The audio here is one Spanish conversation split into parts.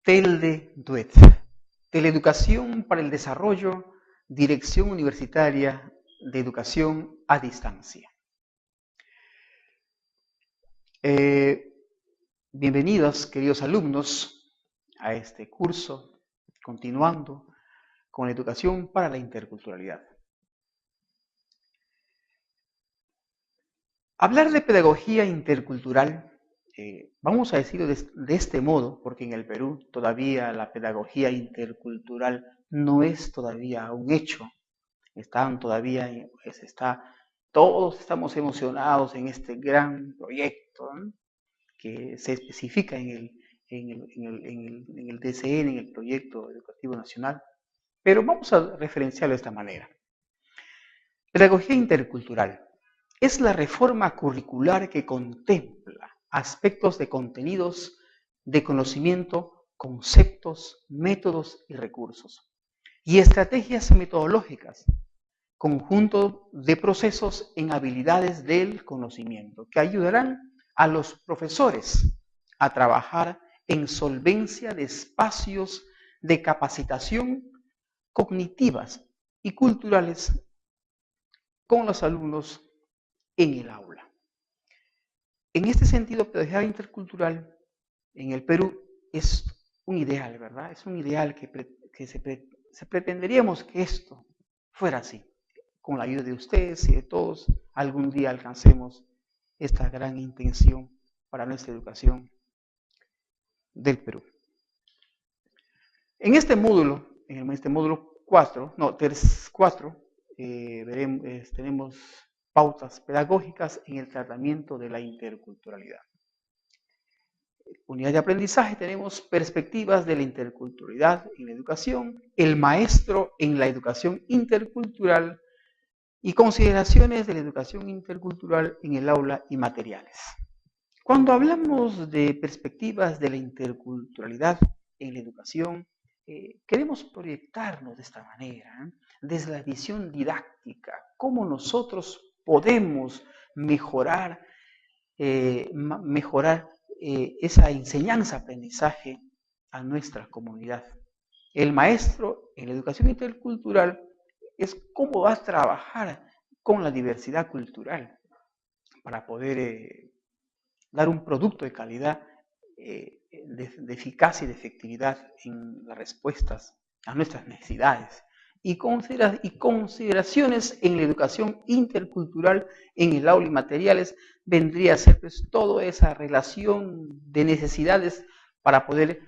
TELDE-DUET, Teleeducación para el Desarrollo, Dirección Universitaria de Educación a Distancia. Bienvenidos, queridos alumnos, a este curso, continuando con la educación para la interculturalidad. Hablar de pedagogía intercultural, vamos a decirlo de este modo, porque en el Perú todavía la pedagogía intercultural no es todavía un hecho. Todos estamos emocionados en este gran proyecto, ¿no?, que se especifica en el DCN, en el Proyecto Educativo Nacional, pero vamos a referenciarlo de esta manera. Pedagogía intercultural es la reforma curricular que contempla aspectos de contenidos, de conocimiento, conceptos, métodos y recursos, y estrategias metodológicas, conjunto de procesos en habilidades del conocimiento que ayudarán a los profesores a trabajar en solvencia de espacios de capacitación cognitivas y culturales con los alumnos en el aula. En este sentido, pedagogía intercultural en el Perú es un ideal, ¿verdad? Es un ideal que se pretenderíamos que esto fuera así. Con la ayuda de ustedes y de todos, algún día alcancemos esta gran intención para nuestra educación del Perú. En este módulo 4, tenemos pautas pedagógicas en el tratamiento de la interculturalidad. Unidad de aprendizaje tenemos perspectivas de la interculturalidad en la educación, el maestro en la educación intercultural y consideraciones de la educación intercultural en el aula y materiales. Cuando hablamos de perspectivas de la interculturalidad en la educación, queremos proyectarnos de esta manera, desde la visión didáctica, cómo nosotros podemos mejorar esa enseñanza-aprendizaje a nuestra comunidad. El maestro en la educación intercultural es cómo va a trabajar con la diversidad cultural para poder dar un producto de calidad, de eficacia y de efectividad en las respuestas a nuestras necesidades. Y consideraciones en la educación intercultural en el aula y materiales vendría a ser pues toda esa relación de necesidades para poder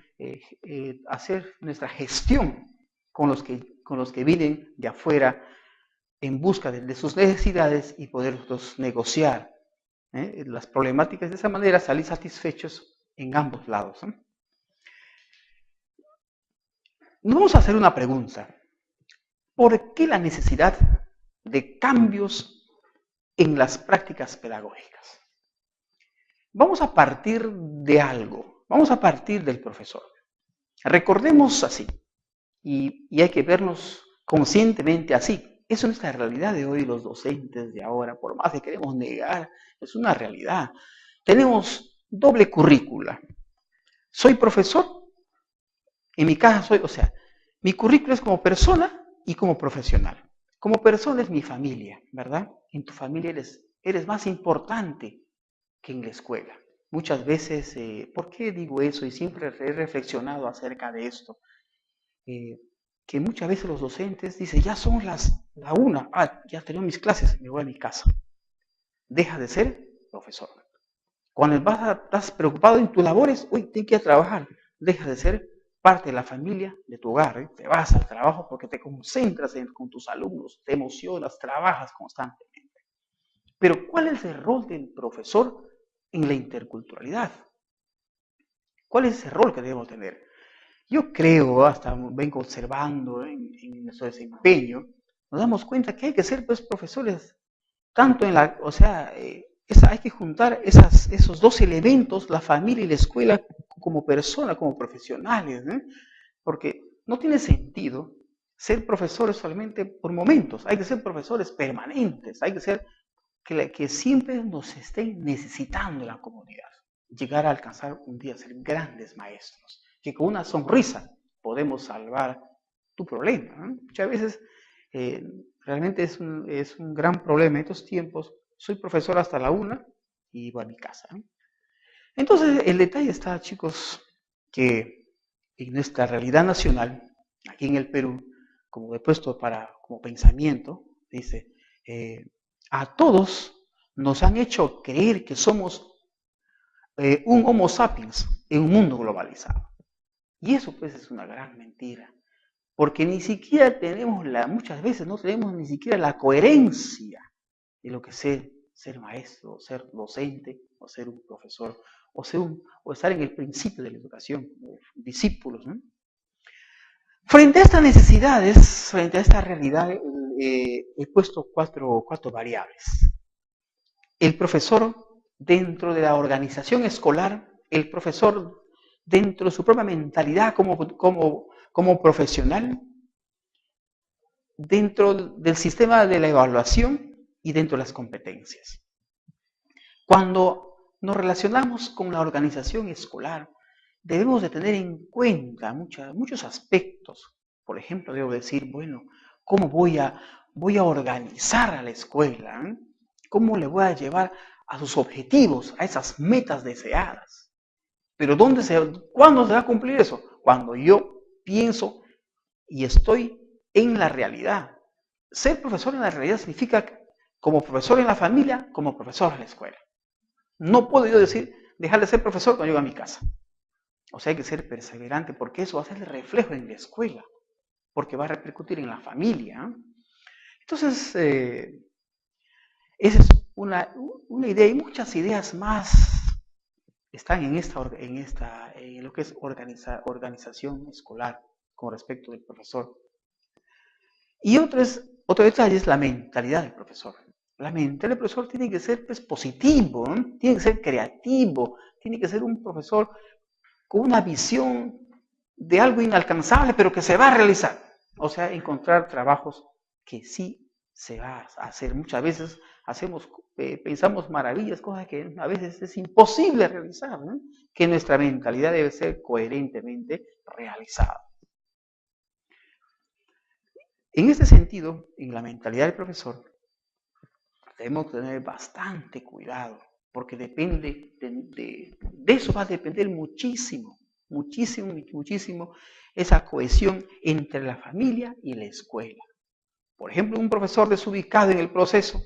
hacer nuestra gestión con los que vienen de afuera en busca de sus necesidades y poderlos negociar las problemáticas, de esa manera salir satisfechos en ambos lados. Nos vamos a hacer una pregunta. ¿Por qué la necesidad de cambios en las prácticas pedagógicas? Vamos a partir de algo, vamos a partir del profesor. Recordemos así, y hay que vernos conscientemente así. Eso es la realidad de hoy, los docentes de ahora, por más que queremos negar, es una realidad. Tenemos doble currícula. Soy profesor, en mi caso mi currículo es como persona y como profesional. Como persona es mi familia, ¿verdad? En tu familia eres más importante que en la escuela. Muchas veces, ¿por qué digo eso? Y siempre he reflexionado acerca de esto. Que muchas veces los docentes dicen, ya son la 1, ya termino mis clases, me voy a mi casa. Deja de ser profesor. Cuando estás preocupado en tus labores, tienes que ir a trabajar. Deja de ser parte de la familia, de tu hogar. Te vas al trabajo porque te concentras con tus alumnos, te emocionas, trabajas constantemente. Pero ¿cuál es el rol del profesor en la interculturalidad? ¿Cuál es ese rol que debemos tener? Yo creo, hasta vengo observando en nuestro desempeño, nos damos cuenta que hay que ser pues profesores, tanto en la, hay que juntar esos dos elementos, la familia y la escuela, como persona, como profesionales, ¿eh? Porque no tiene sentido ser profesores solamente por momentos, hay que ser profesores permanentes, hay que ser que siempre nos estén necesitando la comunidad, llegar a alcanzar un día a ser grandes maestros. que con una sonrisa podemos salvar tu problema, ¿no? Muchas veces realmente es un gran problema en estos tiempos. Soy profesor hasta la 1 y voy a mi casa, ¿no? Entonces, el detalle está, chicos, que en nuestra realidad nacional, aquí en el Perú, como he puesto como pensamiento, dice, a todos nos han hecho creer que somos un Homo sapiens en un mundo globalizado. Y eso pues es una gran mentira, porque ni siquiera tenemos muchas veces no tenemos ni siquiera la coherencia de lo que es ser maestro, ser docente, o ser un profesor, o estar en el principio de la educación, como discípulos, ¿no? Frente a estas necesidades, frente a esta realidad, he puesto cuatro variables. El profesor dentro de la organización escolar, el profesor dentro de su propia mentalidad como profesional, dentro del sistema de la evaluación y dentro de las competencias. Cuando nos relacionamos con la organización escolar, debemos de tener en cuenta muchos aspectos. Por ejemplo, debo decir, bueno, ¿cómo voy a organizar a la escuela? ¿Cómo le voy a llevar a sus objetivos, a esas metas deseadas? Pero ¿cuándo se va a cumplir eso? Cuando yo pienso y estoy en la realidad. Ser profesor en la realidad significa como profesor en la familia, como profesor en la escuela. No puedo yo dejar de ser profesor cuando llego a mi casa. O sea, hay que ser perseverante porque eso va a ser el reflejo en la escuela, porque va a repercutir en la familia. Entonces, esa es una idea y muchas ideas más están en lo que es organización escolar con respecto del profesor. Y otro detalle es la mentalidad del profesor. La mentalidad del profesor tiene que ser pues, positivo, ¿no? Tiene que ser creativo, tiene que ser un profesor con una visión de algo inalcanzable, pero que se va a realizar. O sea, encontrar trabajos que sí se va a hacer. Muchas veces pensamos maravillas, cosas que a veces es imposible realizar, ¿no? Que nuestra mentalidad debe ser coherentemente realizada. En este sentido, en la mentalidad del profesor, debemos tener bastante cuidado, porque depende de eso va a depender muchísimo esa cohesión entre la familia y la escuela. Por ejemplo, un profesor desubicado en el proceso,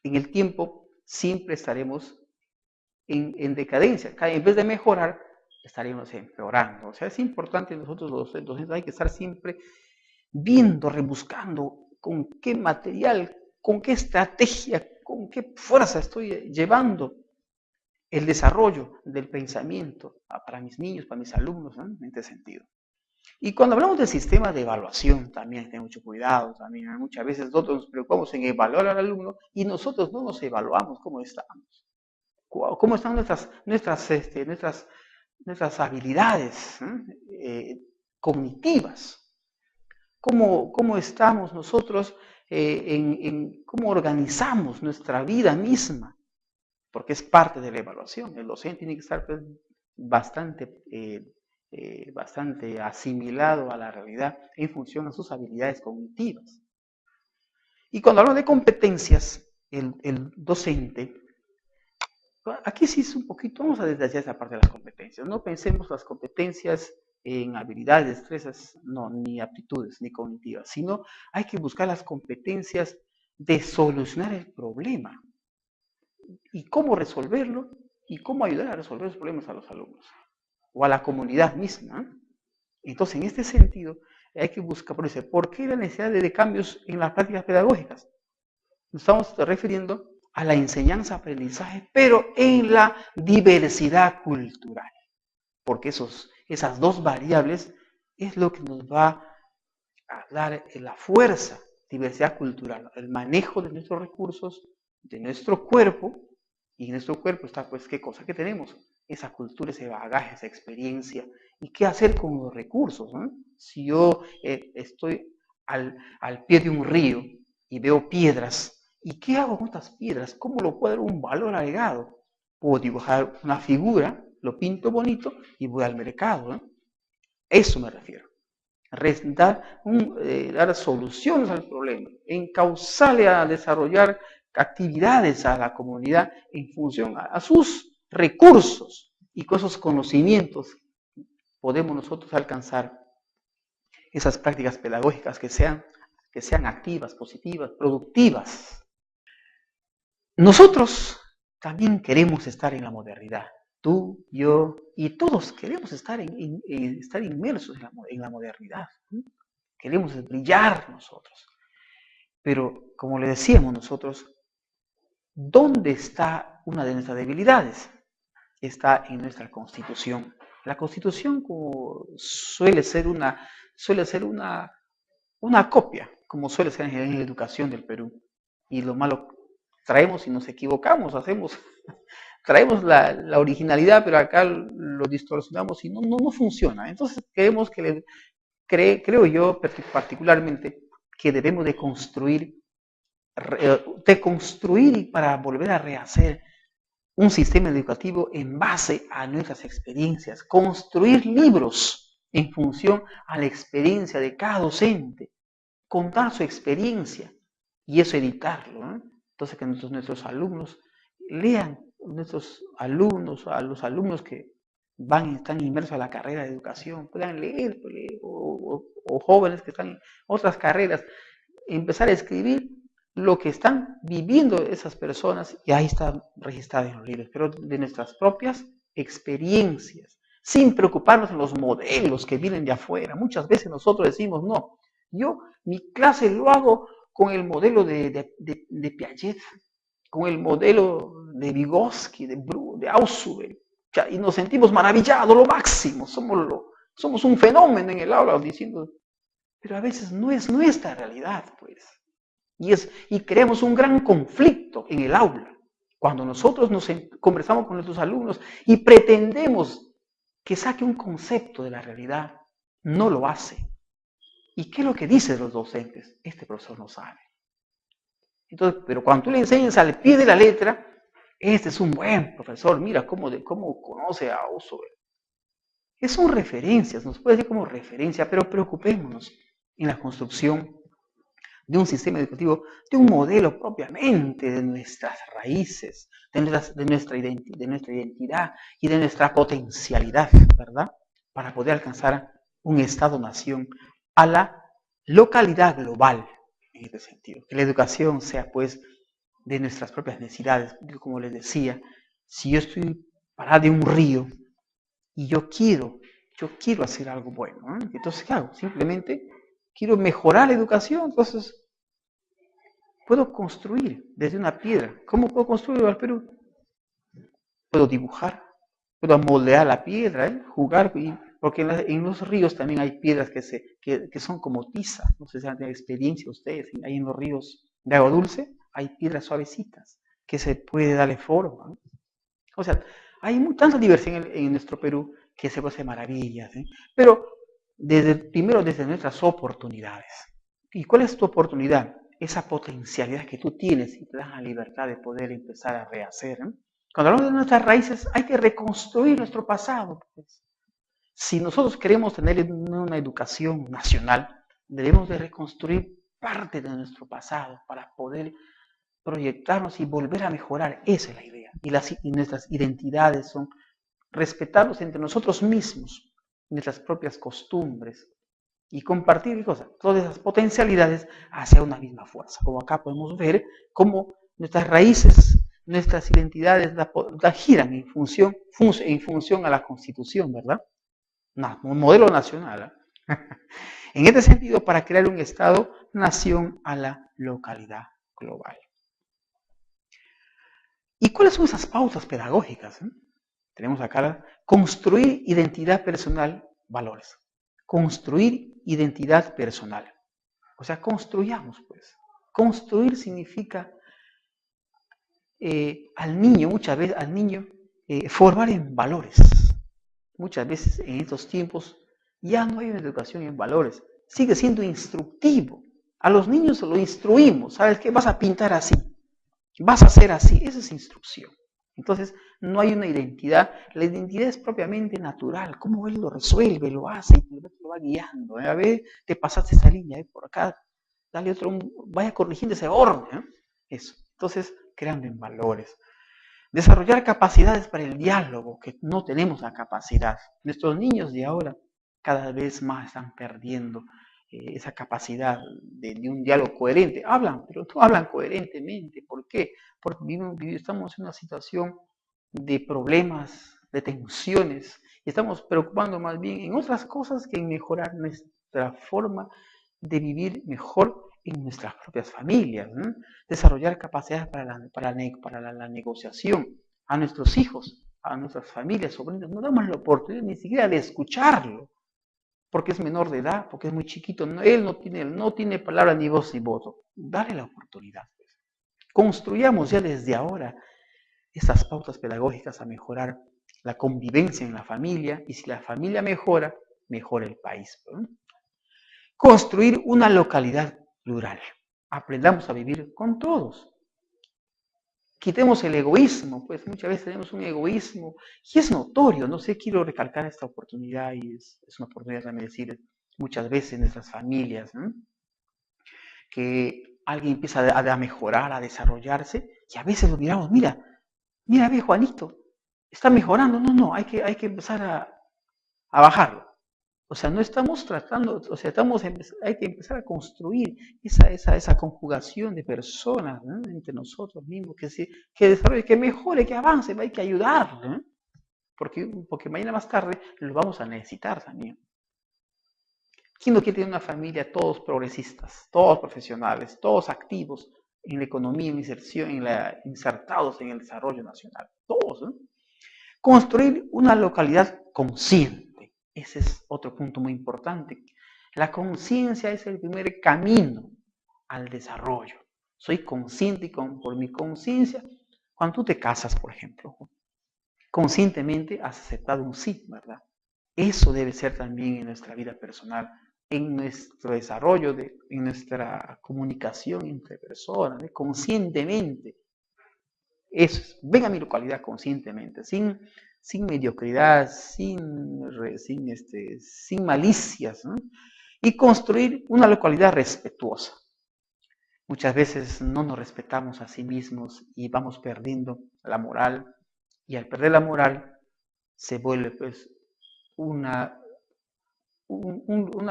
en el tiempo, siempre estaremos en decadencia. En vez de mejorar, estaremos empeorando. O sea, es importante nosotros los docentes, hay que estar siempre viendo, rebuscando con qué material, con qué estrategia, con qué fuerza estoy llevando el desarrollo del pensamiento para mis niños, para mis alumnos, ¿no? En este sentido. Y cuando hablamos del sistema de evaluación, también hay que tener mucho cuidado. También muchas veces nosotros nos preocupamos en evaluar al alumno y nosotros no nos evaluamos cómo estamos. Cómo están nuestras habilidades cognitivas. Cómo estamos nosotros, cómo organizamos nuestra vida misma, porque es parte de la evaluación. El docente tiene que estar pues, bastante asimilado a la realidad en función a sus habilidades cognitivas. Y cuando hablamos de competencias, el docente, aquí sí es un poquito, vamos a detallar esa parte de las competencias. No pensemos las competencias en habilidades, destrezas, no, ni aptitudes, ni cognitivas, sino hay que buscar las competencias de solucionar el problema y cómo resolverlo y cómo ayudar a resolver los problemas a los alumnos o a la comunidad misma. Entonces, en este sentido, hay que buscar, ¿por qué la necesidad de cambios en las prácticas pedagógicas? Nos estamos refiriendo a la enseñanza-aprendizaje, pero en la diversidad cultural, porque esas dos variables es lo que nos va a dar la fuerza, diversidad cultural, el manejo de nuestros recursos, de nuestro cuerpo, y en nuestro cuerpo está, pues, ¿qué cosa que tenemos? Esa cultura, ese bagaje, esa experiencia, y qué hacer con los recursos, ¿no? Si yo estoy al pie de un río y veo piedras, ¿y qué hago con estas piedras? ¿Cómo lo puedo dar un valor agregado? Puedo dibujar una figura, lo pinto bonito y voy al mercado, ¿no? Eso me refiero. Dar soluciones al problema, encauzarle a desarrollar actividades a la comunidad en función a sus recursos, y con esos conocimientos podemos nosotros alcanzar esas prácticas pedagógicas que sean activas, positivas, productivas. Nosotros también queremos estar en la modernidad. Tú, yo y todos queremos estar inmersos en la modernidad. Queremos brillar nosotros. Pero, como le decíamos nosotros, ¿dónde está una de nuestras debilidades? Está en nuestra Constitución. La Constitución suele ser una copia, como suele ser en la educación del Perú. Y lo malo, traemos y nos equivocamos, traemos la originalidad, pero acá lo distorsionamos y no funciona. Entonces creo yo particularmente que debemos de construir para volver a rehacer un sistema educativo en base a nuestras experiencias, construir libros en función a la experiencia de cada docente, contar su experiencia y eso editarlo, ¿no? Entonces que nuestros alumnos lean, a los alumnos que están inmersos a la carrera de educación, puedan leer, o jóvenes que están en otras carreras, empezar a escribir lo que están viviendo esas personas, y ahí está registrado en los libros, pero de nuestras propias experiencias, sin preocuparnos en los modelos que vienen de afuera. Muchas veces nosotros decimos, no, mi clase lo hago con el modelo de Piaget, con el modelo de Vygotsky, de Ausubel, y nos sentimos maravillados, lo máximo, somos un fenómeno en el aula, diciendo, pero a veces no es nuestra realidad, pues. Y creamos un gran conflicto en el aula. Cuando nosotros conversamos con nuestros alumnos y pretendemos que saque un concepto de la realidad, no lo hace. ¿Y qué es lo que dicen los docentes? Este profesor no sabe. Entonces, pero cuando tú le enseñas al pie de la letra, este es un buen profesor, mira cómo conoce a Ausubel. Son referencias, nos puede decir como referencia, pero preocupémonos en la construcción de un sistema educativo, de un modelo propiamente de nuestras raíces, de nuestra identidad y de nuestra potencialidad, ¿verdad? Para poder alcanzar un Estado-nación a la localidad global, en este sentido. Que la educación sea, pues, de nuestras propias necesidades. Como les decía, si yo estoy parado en un río y yo quiero hacer algo bueno, ¿eh? Entonces, ¿qué hago? Simplemente quiero mejorar la educación, entonces puedo construir desde una piedra. ¿Cómo puedo construirlo al Perú? Puedo dibujar, puedo moldear la piedra, jugar, porque en los ríos también hay piedras que son como tiza. No sé si han tenido experiencia ustedes, hay en los ríos de agua dulce, hay piedras suavecitas que se puede darle forma, ¿no? O sea, hay tanta diversión en nuestro Perú que se puede hacer maravillas, ¿eh? Pero primero desde nuestras oportunidades. ¿Y cuál es tu oportunidad? Esa potencialidad que tú tienes y te das la libertad de poder empezar a rehacer, ¿eh? Cuando hablamos de nuestras raíces, hay que reconstruir nuestro pasado, pues. Si nosotros queremos tener una educación nacional, debemos de reconstruir parte de nuestro pasado para poder proyectarnos y volver a mejorar. Esa es la idea. Y nuestras identidades son respetarnos entre nosotros mismos, nuestras propias costumbres, y compartir cosas, todas esas potencialidades hacia una misma fuerza. Como acá podemos ver cómo nuestras raíces, nuestras identidades giran en función a la Constitución, ¿verdad? Un modelo nacional, ¿eh? En este sentido, para crear un Estado-nación a la localidad global. ¿Y cuáles son esas pautas pedagógicas? Tenemos acá construir identidad personal, valores. Construir identidad personal. O sea, construyamos, pues. Construir significa muchas veces al niño, formar en valores. Muchas veces en estos tiempos ya no hay una educación en valores. Sigue siendo instructivo. A los niños lo instruimos. ¿Sabes qué? Vas a pintar así. Vas a hacer así. Esa es instrucción. Entonces, no hay una identidad. La identidad es propiamente natural. Cómo él lo resuelve, lo hace, y lo va guiando. A ver, te pasaste esa línea, por acá, dale otro, vaya corrigiendo ese orden. Eso. Entonces, creando en valores. Desarrollar capacidades para el diálogo, que no tenemos la capacidad. Nuestros niños de ahora cada vez más están perdiendo esa capacidad de un diálogo coherente. Hablan, pero no hablan coherentemente. ¿Por qué? Porque estamos en una situación de problemas, de tensiones, y estamos preocupando más bien en otras cosas que en mejorar nuestra forma de vivir mejor en nuestras propias familias, ¿no? Desarrollar capacidades para la negociación a nuestros hijos, a nuestras familias, sobrinos. No damos la oportunidad ni siquiera de escucharlo, porque es menor de edad, porque es muy chiquito. Él no tiene palabra ni voz ni voto. Dale la oportunidad. Pues. Construyamos ya desde ahora estas pautas pedagógicas a mejorar la convivencia en la familia, y si la familia mejora, mejora el país. ¿No? Construir una localidad plural. Aprendamos a vivir con todos. Quitemos el egoísmo, pues muchas veces tenemos un egoísmo y es notorio, no sé, quiero recalcar esta oportunidad y es una oportunidad también decir muchas veces en nuestras familias, ¿no? Que alguien empieza a mejorar, a desarrollarse y a veces lo miramos, mira, ve Juanito, está mejorando, no, hay que empezar a bajarlo. O sea, no estamos tratando, o sea, hay que empezar a construir esa conjugación de personas, ¿no? Entre nosotros mismos, que desarrolle, que mejore, que avance, hay que ayudar, ¿no? Porque mañana más tarde lo vamos a necesitar también. ¿Quién no quiere tener una familia todos progresistas, todos profesionales, todos activos en la economía, en la inserción, insertados en el desarrollo nacional? Todos, ¿no? Construir una localidad consciente. Ese es otro punto muy importante. La conciencia es el primer camino al desarrollo. Soy consciente y por mi conciencia, cuando tú te casas, por ejemplo, conscientemente has aceptado un sí, ¿verdad? Eso debe ser también en nuestra vida personal, en nuestro desarrollo, en nuestra comunicación entre personas, conscientemente. Eso es, ven a mi localidad conscientemente, sin mediocridad, sin malicias, ¿no? Y construir una localidad respetuosa. Muchas veces no nos respetamos a sí mismos y vamos perdiendo la moral, y al perder la moral se vuelve pues una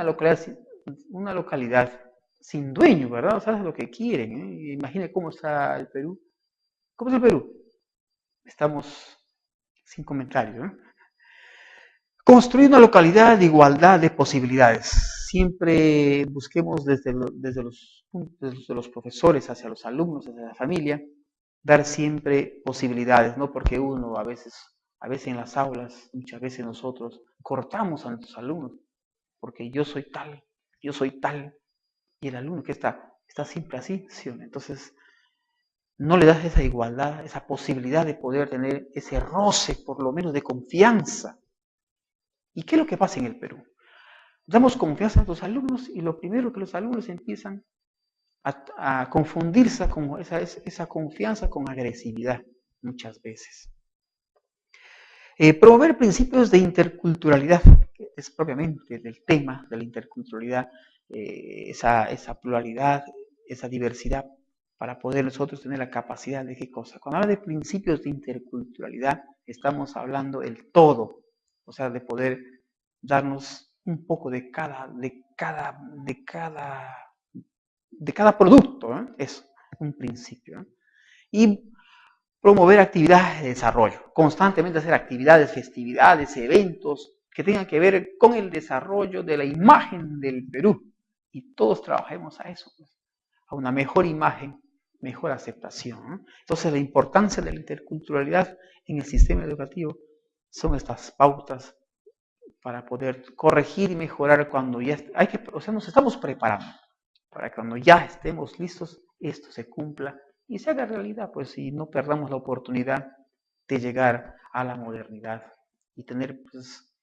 localidad sin dueño, ¿verdad? O sea, es lo que quieren, ¿eh? Imagina cómo está el Perú. ¿Cómo es el Perú? Estamos sin comentarios, ¿no? Construir una localidad de igualdad de posibilidades. Siempre busquemos desde los profesores hacia los alumnos, hacia la familia, dar siempre posibilidades, no porque uno a veces en las aulas, muchas veces nosotros cortamos a nuestros alumnos, porque yo soy tal, y el alumno que está siempre así, ¿sí? Entonces, no le das esa igualdad, esa posibilidad de poder tener ese roce, por lo menos, de confianza. ¿Y qué es lo que pasa en el Perú? Damos confianza a los alumnos y lo primero que los alumnos empiezan a confundirse con esa confianza con agresividad muchas veces. Promover principios de interculturalidad, que es propiamente del tema de la interculturalidad, esa pluralidad, esa diversidad, para poder nosotros tener la capacidad de qué cosa. Cuando habla de principios de interculturalidad, estamos hablando del todo, o sea, de poder darnos un poco de cada producto, ¿eh? Es un principio. ¿Eh? Y promover actividades de desarrollo, constantemente hacer actividades, festividades, eventos que tengan que ver con el desarrollo de la imagen del Perú. Y todos trabajemos a eso, pues, a una mejor imagen, mejor aceptación. ¿No? Entonces, la importancia de la interculturalidad en el sistema educativo son estas pautas para poder corregir y mejorar cuando ya nos estamos preparando para que cuando ya estemos listos, esto se cumpla y se haga realidad, pues, y no perdamos la oportunidad de llegar a la modernidad y tener, pues,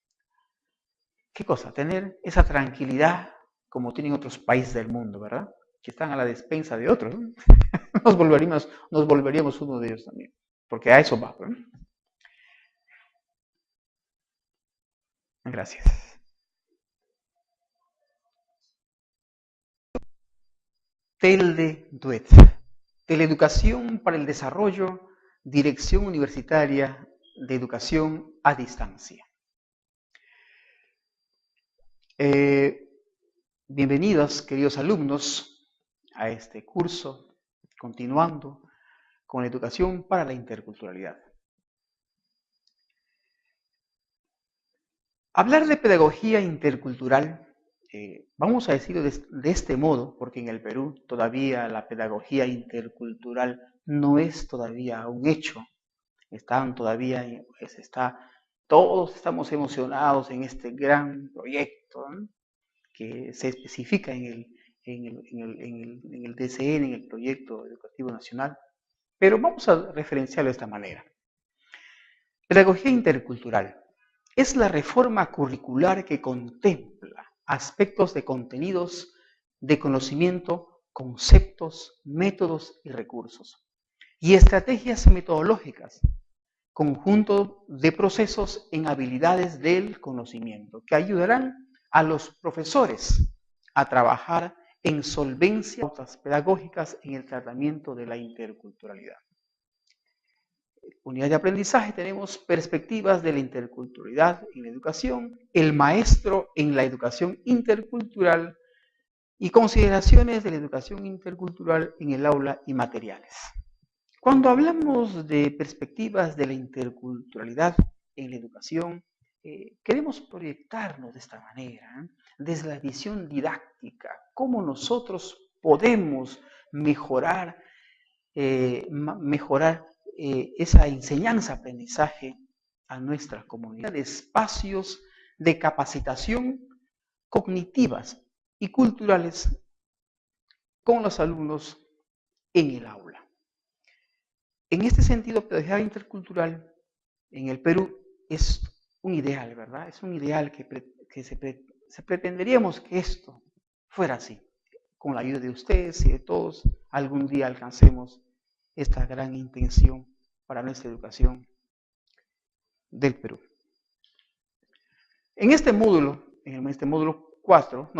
¿qué cosa? Tener esa tranquilidad como tienen otros países del mundo, ¿verdad? Que están a la despensa de otros, ¿no? Nos volveríamos uno de ellos también. porque a eso va. ¿Eh? Gracias. TELDE-DUET, Teleeducación para el Desarrollo, Dirección Universitaria de Educación a Distancia. Bienvenidos, queridos alumnos, a este curso, continuando con la educación para la interculturalidad. Hablar de pedagogía intercultural, vamos a decirlo de este modo, porque en el Perú todavía la pedagogía intercultural no es todavía un hecho. Todos estamos emocionados en este gran proyecto, ¿no? Que se especifica en el DCN, en el Proyecto Educativo Nacional, pero vamos a referenciarlo de esta manera. Pedagogía intercultural es la reforma curricular que contempla aspectos de contenidos, de conocimiento, conceptos, métodos y recursos, y estrategias metodológicas, conjunto de procesos en habilidades del conocimiento que ayudarán a los profesores a trabajar en solvencias pedagógicas en el tratamiento de la interculturalidad. Unidad de aprendizaje tenemos perspectivas de la interculturalidad en la educación, el maestro en la educación intercultural y consideraciones de la educación intercultural en el aula y materiales. Cuando hablamos de perspectivas de la interculturalidad en la educación, queremos proyectarnos de esta manera, desde la visión didáctica, cómo nosotros podemos mejorar esa enseñanza-aprendizaje a nuestra comunidad de espacios de capacitación cognitivas y culturales con los alumnos en el aula. En este sentido, pedagogía intercultural en el Perú es un ideal, ¿verdad? Es un ideal que se pretenderíamos que esto fuera así. Con la ayuda de ustedes y de todos, algún día alcancemos esta gran intención para nuestra educación del Perú. En este módulo 4,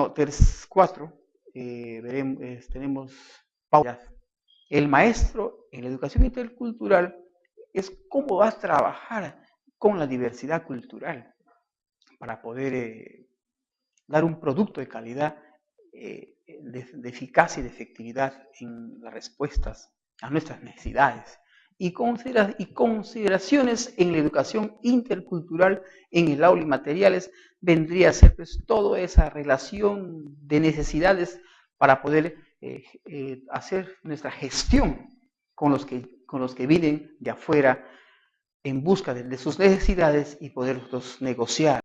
tenemos pautas. El maestro en la educación intercultural es cómo va a trabajar con la diversidad cultural para poder dar un producto de calidad, de eficacia y de efectividad en las respuestas a nuestras necesidades y consideraciones en la educación intercultural en el aula y materiales vendría a ser pues toda esa relación de necesidades para poder hacer nuestra gestión con los que vienen de afuera en busca de sus necesidades y poderlos negociar.